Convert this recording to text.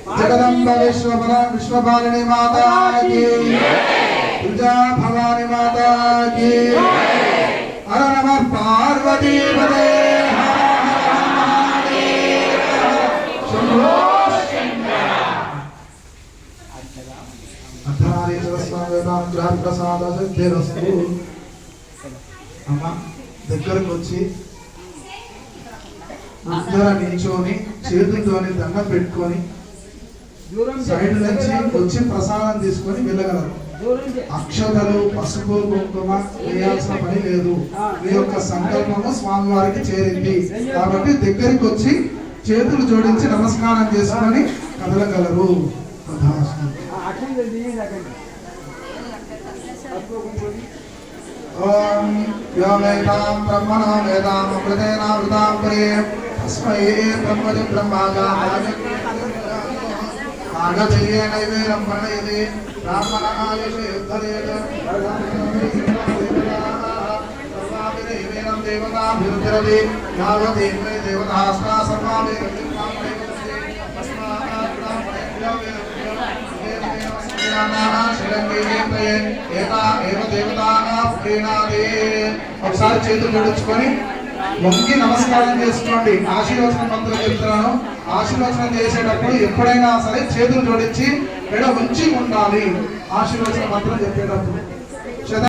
जगदम्ब विश्वपालिनी माता की, तुलजा भवानी माता की। हर नमः पार्वती पते ప్రసాద సిద్ధిరస్తు। అమ్మ దగ్గరకు వచ్చి అందరూ నిల్చొని చేతులతోని దండం పెట్టుకొని సైడ్ నుంచి వచ్చి ప్రసాదం తీసుకొని వెళ్ళగలరు। అక్షతలు పసుపు కుంకుమ వేయాల్సిన పని లేదు। మీ యొక్క సంకల్పము స్వామివారికి చేరింది కాబట్టి దగ్గరికి వచ్చి చేతులు జోడించి నమస్కారం చేసుకొని కదలగలరు। ఓం యో వేదాం బ్రహ్మణో వేదాం అమృతేన అమృతాం పరే తస్మై బ్రహ్మజ బ్రహ్మాగా ఆగతయే నైవేద్యం ప్రణయతే బ్రాహ్మణ ఆయుషే యుద్ధరేత సర్వాభిదేవేనం దేవతాభిరుద్రతి యావతే దేవతాస్తా సర్వాభిరుద్రతి ఒకసారి చేతులు జోడించుకొని వంగి నమస్కారం చేసుకోండి। ఆశీర్వచనం మంత్రం చెప్తున్నాను। ఆశీర్వచనం చేసేటప్పుడు ఎప్పుడైనా సరే చేతులు జోడించి మెడ ఉంచి ఉండాలి। ఆశీర్వచన మంత్రం చెప్పేటప్పుడు